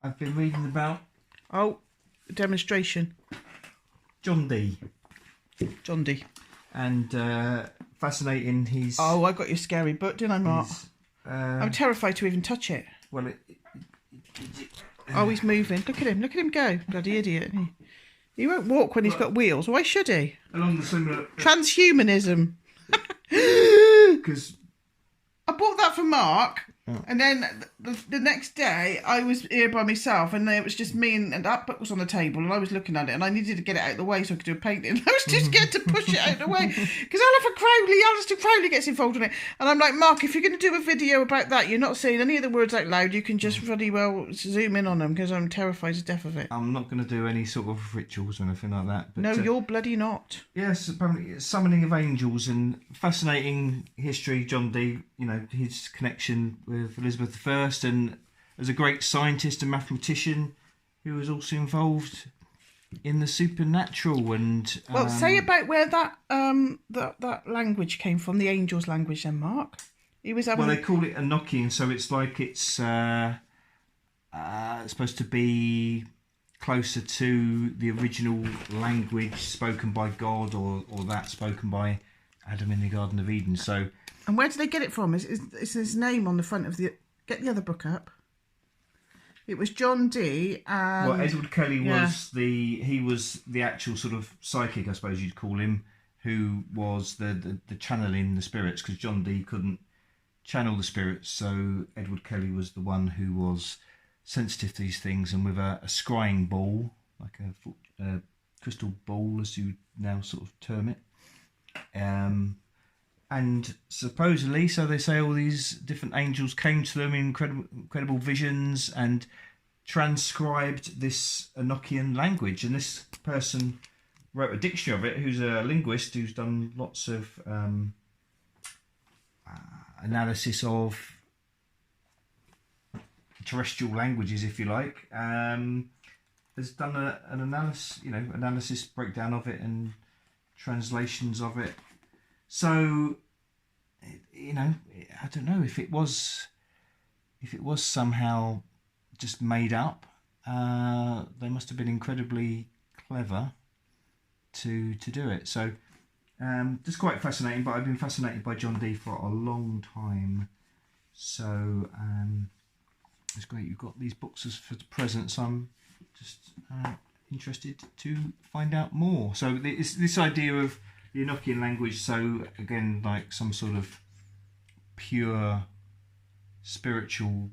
I've been reading about Oh, demonstration. John Dee. John Dee. And fascinating. He's. Oh, I got your scary book, didn't I, Mark? I'm terrified to even touch it. Well, Oh, he's moving. Look at him. Look at him go. Bloody idiot. He won't walk when he's got wheels. Why should he? along the similar. Transhumanism. Because I bought that for Mark, and then the next day I was here by myself, and it was just me, and that book was on the table, and I was looking at it, and I needed to get it out of the way so I could do a painting. I was too scared to push it out of the way because Alistair Crowley gets involved in it, and I'm like, Mark, if you're going to do a video about that, you're not saying any of the words out loud. You can just really well zoom in on them because I'm terrified to death of it. I'm not going to do any sort of rituals or anything like that. But, no, you're bloody not. Yes, apparently summoning of angels and fascinating history. John Dee, you know, his connection with Elizabeth I, and as a great scientist and mathematician who was also involved in the supernatural. And well, say about where that that language came from, the angels' language, then, Mark. He was having... Well, they call it Enochian, so it's like it's supposed to be closer to the original language spoken by God, or that spoken by Adam in the Garden of Eden. So. And where did they get it from? Is his name on the front of the... Get the other book up. It was John Dee and... Well, Edward Kelly was he was the actual sort of psychic, I suppose you'd call him, who was the channeling the spirits, because John Dee couldn't channel the spirits, so Edward Kelly was the one who was sensitive to these things, and with a scrying ball, like a crystal ball, as you now sort of term it. And supposedly, so they say, all these different angels came to them in incredible visions and transcribed this Enochian language. And this person wrote a dictionary of it, who's a linguist who's done lots of analysis of terrestrial languages, if you like. Has done an analysis breakdown of it and translations of it. So, you know, I don't know if it was somehow just made up. They must have been incredibly clever to do it. So, just quite fascinating. But I've been fascinated by John Dee for a long time. So, it's great you've got these books as for the present. So I'm just interested to find out more. So it's this idea of the Enochian language, so again, like some sort of pure spiritual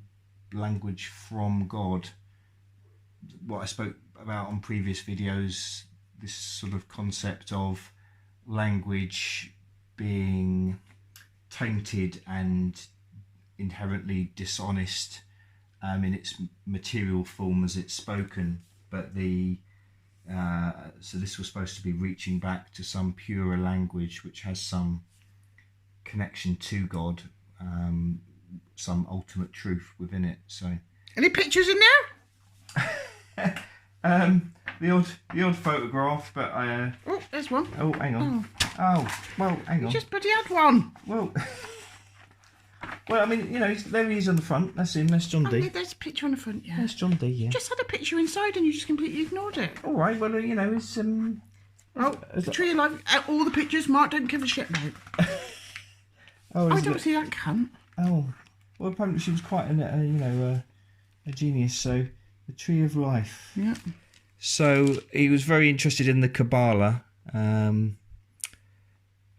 language from God. What I spoke about on previous videos, this sort of concept of language being tainted and inherently dishonest in its material form as it's spoken, but so this was supposed to be reaching back to some purer language which has some connection to God, some ultimate truth within it. So, any pictures in there? The odd photograph, but I. Oh, there's one. Oh, hang on. Oh, well, hang on. You just bloody had one. Well, I mean, you know, there he is on the front. That's him. That's John Dee. There's a picture on the front, yeah. That's John Dee, yeah. Just had a picture inside and you just completely ignored it. All right, well, you know, it's... the Tree of Life, all the pictures Mark don't give a shit about. I don't see that cunt. Oh, well, apparently she was quite a genius, so the Tree of Life. Yeah. So he was very interested in the Kabbalah,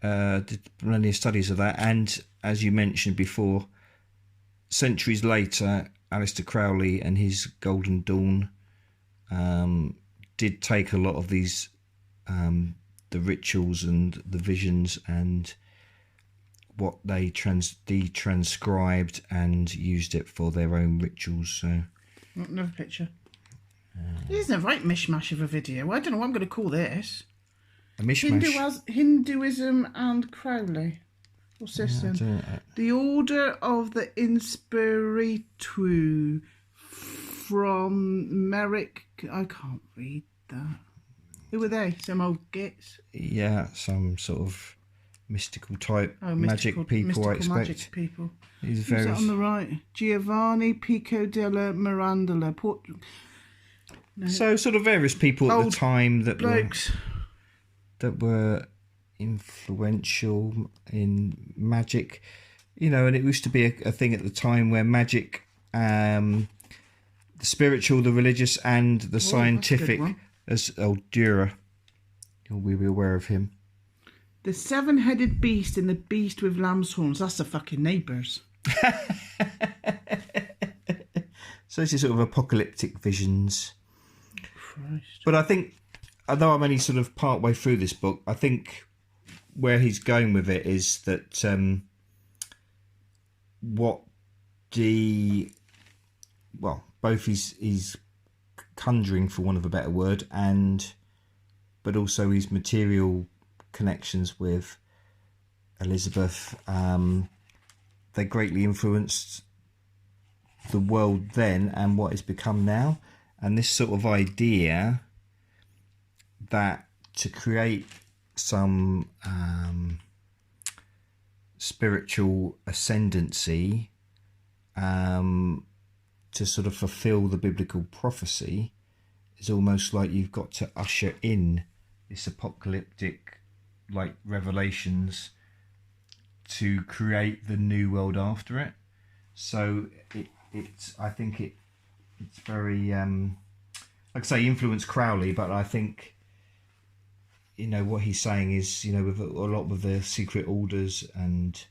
did plenty of studies of that, and as you mentioned before, centuries later, Alistair Crowley and his Golden Dawn did take a lot of these, the rituals and the visions and what they transcribed and used it for their own rituals. So another picture. This is a right mishmash of a video. I don't know what I'm going to call this. A mishmash. Hinduism and Crowley. What's this then? The Order of the Inspiritu from Merrick. I can't read that. Who were they? Some old gits? Yeah, some sort of mystical type mystical, magic people, I expect. Magic people. He's Who's very... that on the right? Giovanni Pico della Mirandola. So sort of various people at the time that were influential in magic, you know, and it used to be a thing at the time where magic, the spiritual, the religious, and the scientific, as Dürer, you'll be aware of him. The seven-headed beast and the beast with lamb's horns. That's the fucking neighbours. So it's sort of apocalyptic visions. Christ. But I think, although I'm only sort of part way through this book, I think where he's going with it is that both he's conjuring, for want of a better word, but also his material connections with Elizabeth, they greatly influenced the world then and what it's become now. And this sort of idea that to create some spiritual ascendancy, to sort of fulfill the biblical prophecy, is almost like you've got to usher in this apocalyptic, like, revelations to create the new world after it. So I think it's very, like I say, influenced Crowley, but I think, you know, what he's saying is, you know, with a lot of the secret orders and,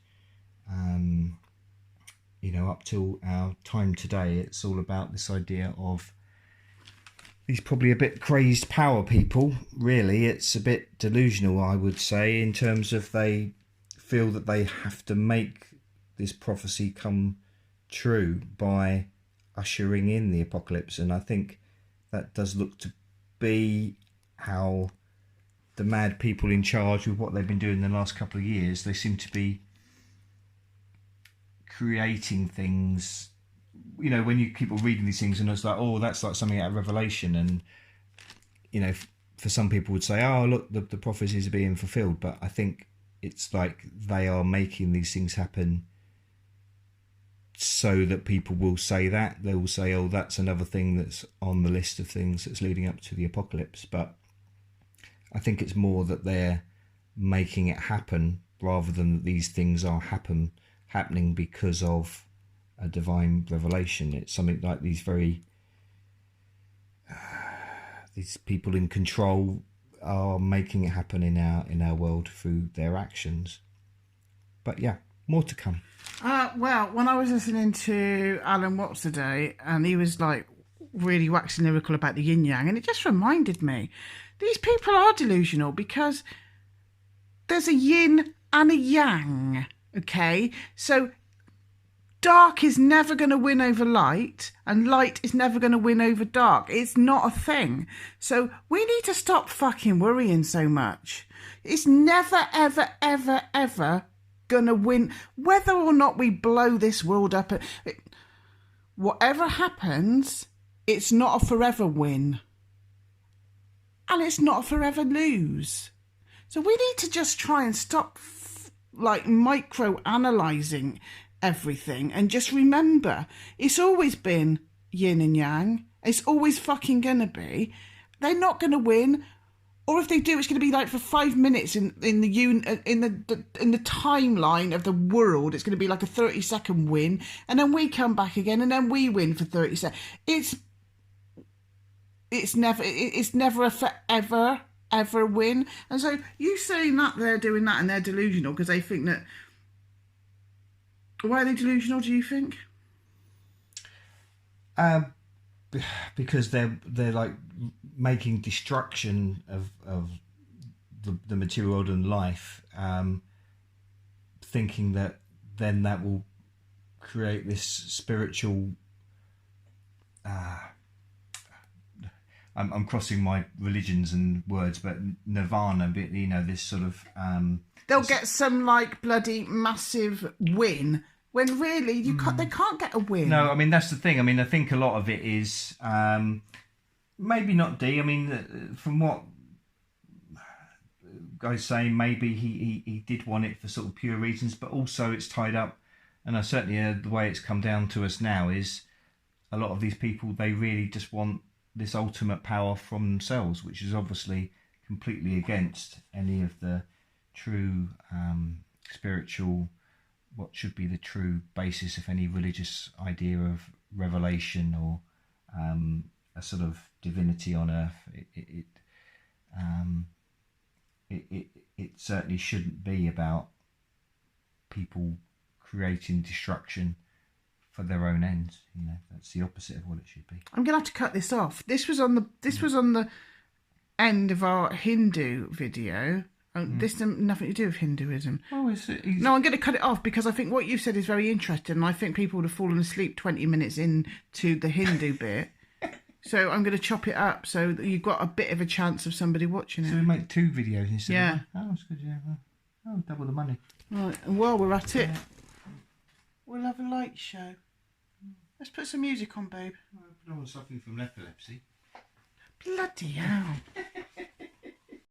you know, up till our time today, it's all about this idea of these probably a bit crazed power people. Really, it's a bit delusional, I would say, in terms of they feel that they have to make this prophecy come true by ushering in the apocalypse. And I think that does look to be how the mad people in charge, with what they've been doing in the last couple of years, they seem to be creating things, you know, when you keep on reading these things and it's like, oh, that's like something out of Revelation, and, you know, for some people would say, oh, look, the prophecies are being fulfilled. But I think it's like they are making these things happen so that people will say that. They will say, oh, that's another thing that's on the list of things that's leading up to the apocalypse. But I think it's more that they're making it happen rather than that these things are happening because of a divine revelation. It's something like these very these people in control are making it happen in our world through their actions. But yeah, more to come. Well, when I was listening to Alan Watts today, and he was like really waxing lyrical about the yin yang, and it just reminded me, these people are delusional because there's a yin and a yang. Okay, so dark is never going to win over light, and light is never going to win over dark. It's not a thing. So we need to stop fucking worrying so much. It's never, ever, ever, ever going to win. Whether or not we blow this world up, whatever happens, it's not a forever win. And it's not a forever lose. So we need to just try and stop micro-analysing everything and just remember, it's always been yin and yang. It's always fucking gonna be. They're not gonna win, or if they do, it's gonna be like for 5 minutes in the timeline of the world. It's gonna be like a 30-second win, and then we come back again, and then we win for 30 seconds. It's never a forever ever win. And so you saying that they're doing that and they're delusional because they think that... Why are they delusional, do you think? Because they're like making destruction of the material world and life, thinking that then that will create this spiritual... I'm crossing my religions and words, but nirvana, you know, this sort of... They'll get some, like, bloody massive win, when really they can't get a win. No, I mean, that's the thing. I mean, I think a lot of it is... maybe not D. I mean, from what guys saying maybe he did want it for sort of pure reasons, but also it's tied up, and certainly the way it's come down to us now is a lot of these people, they really just want this ultimate power from themselves, which is obviously completely against any of the true spiritual, what should be the true basis of any religious idea of revelation or a sort of divinity on earth. It certainly shouldn't be about people creating destruction for their own ends. That's the opposite of what it should be. I'm gonna have to cut this off. This was on the end of our Hindu video. This has nothing to do with Hinduism. Oh, no, I'm going to cut it off because I think what you've said is very interesting, and I think people would have fallen asleep 20 minutes into the Hindu bit. So I'm going to chop it up so that you've got a bit of a chance of somebody watching it. So we make 2 videos instead of one? Oh, that's good, yeah. Oh, double the money. Right, and while we're at it, we'll have a light show. Let's put some music on, babe. I'll put on something from epilepsy. Bloody hell.